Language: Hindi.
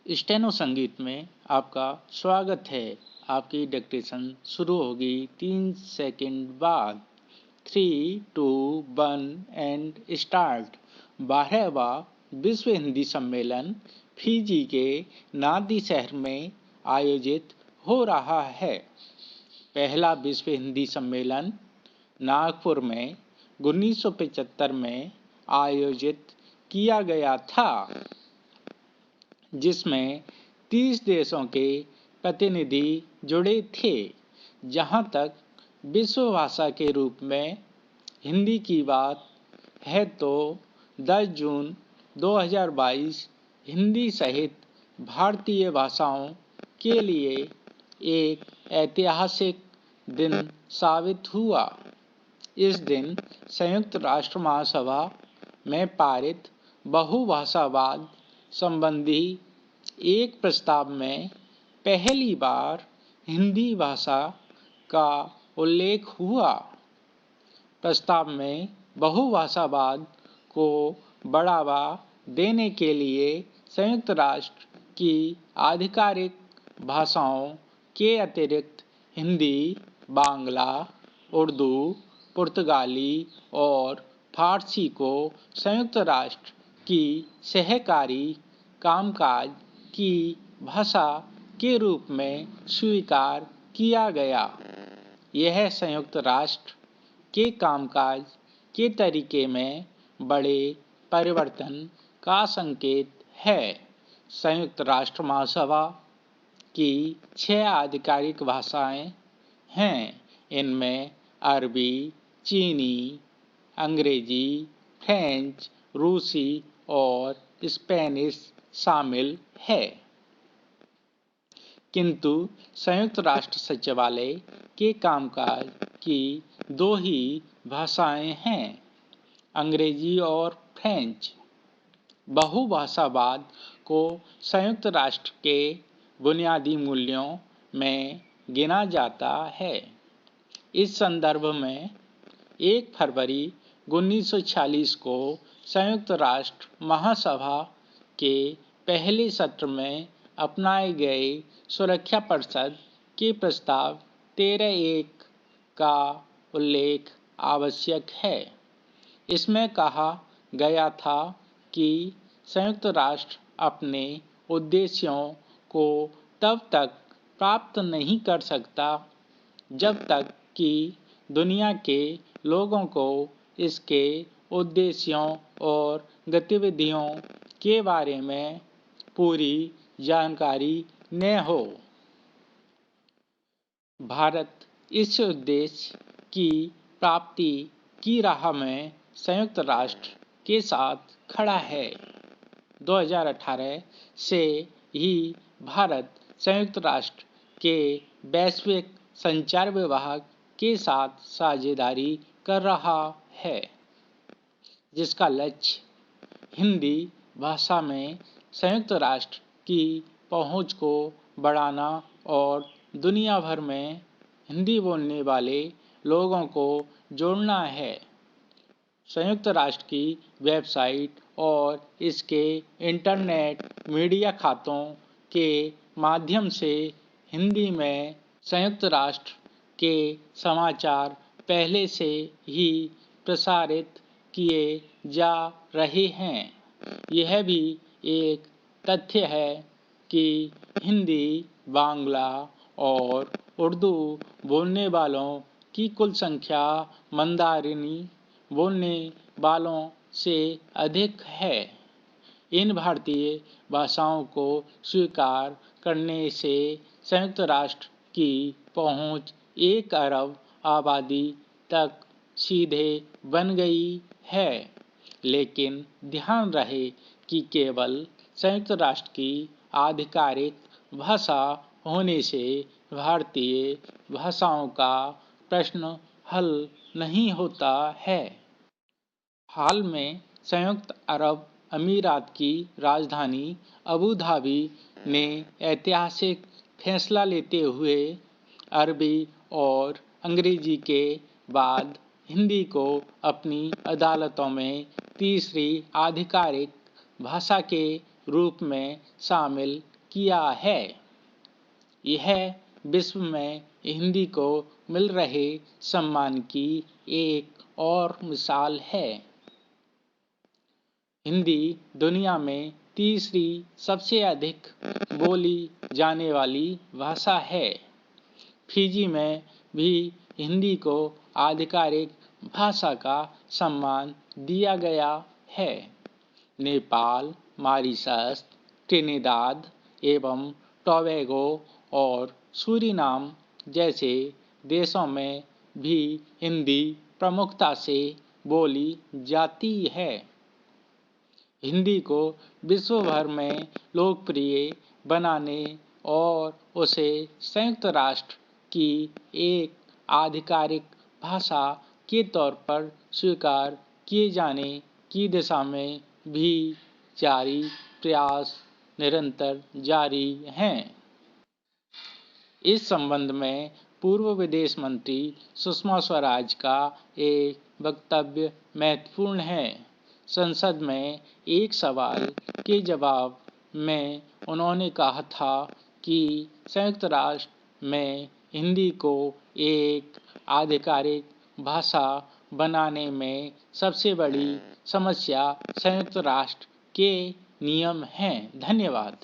स्टेनो संगीत में आपका स्वागत है। आपकी डिक्टेशन शुरू होगी 3 सेकंड बाद। 3, 2, 1 एंड स्टार्ट। 12वां विश्व हिंदी सम्मेलन फिजी के नादी शहर में आयोजित हो रहा है। पहला विश्व हिंदी सम्मेलन नागपुर में 1975 में आयोजित किया गया था, जिसमें 30 देशों के प्रतिनिधि जुड़े थे। जहां तक विश्व भाषा के रूप में हिंदी की बात है तो 10 जून 2022 हिंदी सहित भारतीय भाषाओं के लिए एक ऐतिहासिक दिन साबित हुआ। इस दिन संयुक्त राष्ट्र महासभा में पारित बहुभाषावाद संबंधी एक प्रस्ताव में पहली बार हिंदी भाषा का उल्लेख हुआ। प्रस्ताव में बहुभाषावाद को बढ़ावा देने के लिए संयुक्त राष्ट्र की आधिकारिक भाषाओं के अतिरिक्त हिंदी, बांग्ला, उर्दू, पुर्तगाली और फारसी को संयुक्त राष्ट्र की सहकारी कामकाज की भाषा के रूप में स्वीकार किया गया। यह संयुक्त राष्ट्र के कामकाज के तरीके में बड़े परिवर्तन का संकेत है। संयुक्त राष्ट्र महासभा की 6 आधिकारिक भाषाएं हैं। इनमें अरबी, चीनी, अंग्रेजी, फ्रेंच, रूसी और स्पेनिश शामिल है। किंतु संयुक्त राष्ट्र सचिवालय के कामकाज की 2 ही भाषाएं हैं, अंग्रेजी और फ्रेंच। बहुभाषावाद को संयुक्त राष्ट्र के बुनियादी मूल्यों में गिना जाता है। इस संदर्भ में 1 फरवरी 1946 को संयुक्त राष्ट्र महासभा के पहले सत्र में अपनाए गए सुरक्षा परिषद के प्रस्ताव 13(1) का उल्लेख आवश्यक है। इसमें कहा गया था कि संयुक्त राष्ट्र अपने उद्देश्यों को तब तक प्राप्त नहीं कर सकता जब तक कि दुनिया के लोगों को इसके उद्देश्यों और गतिविधियों के बारे में पूरी जानकारी न हो। भारत इस उद्देश्य की प्राप्ति की राह में संयुक्त राष्ट्र के साथ खड़ा है। 2018 से ही भारत संयुक्त राष्ट्र के वैश्विक संचार विभाग के साथ साझेदारी कर रहा है, जिसका लक्ष्य हिंदी भाषा में संयुक्त राष्ट्र की पहुंच को बढ़ाना और दुनिया भर में हिंदी बोलने वाले लोगों को जोड़ना है। संयुक्त राष्ट्र की वेबसाइट और इसके इंटरनेट मीडिया खातों के माध्यम से हिंदी में संयुक्त राष्ट्र के समाचार पहले से ही प्रसारित किए जा रहे हैं। यह भी एक तथ्य है कि हिंदी, बांग्ला और उर्दू बोलने वालों की कुल संख्या मंदारिनी बोलने वालों से अधिक है। इन भारतीय भाषाओं को स्वीकार करने से संयुक्त राष्ट्र की पहुंच 1 अरब आबादी तक सीधे बन गई है। लेकिन ध्यान रहे कि केवल संयुक्त राष्ट्र की आधिकारिक भाषा होने से भारतीय भाषाओं का प्रश्न हल नहीं होता है। हाल में संयुक्त अरब अमीरात की राजधानी अबू धाबी ने ऐतिहासिक फैसला लेते हुए अरबी और अंग्रेजी के बाद हिंदी को अपनी अदालतों में तीसरी आधिकारिक भाषा के रूप में शामिल किया है। यह विश्व में हिंदी को मिल रहे सम्मान की एक और मिसाल है। हिंदी दुनिया में तीसरी सबसे अधिक बोली जाने वाली भाषा है। फिजी में भी हिंदी को आधिकारिक भाषा का सम्मान दिया गया है। नेपाल, मॉरिशस, ट्रिनिदाद एवं टोबैगो और सूरीनाम जैसे देशों में भी हिंदी प्रमुखता से बोली जाती है। हिंदी को विश्व भर में लोकप्रिय बनाने और उसे संयुक्त राष्ट्र की एक आधिकारिक भाषा के तौर पर स्वीकार किए जाने की दिशा में भी जारी प्रयास निरंतर जारी हैं। इस संबंध में पूर्व विदेश मंत्री सुषमा स्वराज का एक वक्तव्य महत्वपूर्ण है। संसद में एक सवाल के जवाब में उन्होंने कहा था कि संयुक्त राष्ट्र में हिंदी को एक आधिकारिक भाषा बनाने में सबसे बड़ी समस्या संयुक्त राष्ट्र के नियम हैं। धन्यवाद।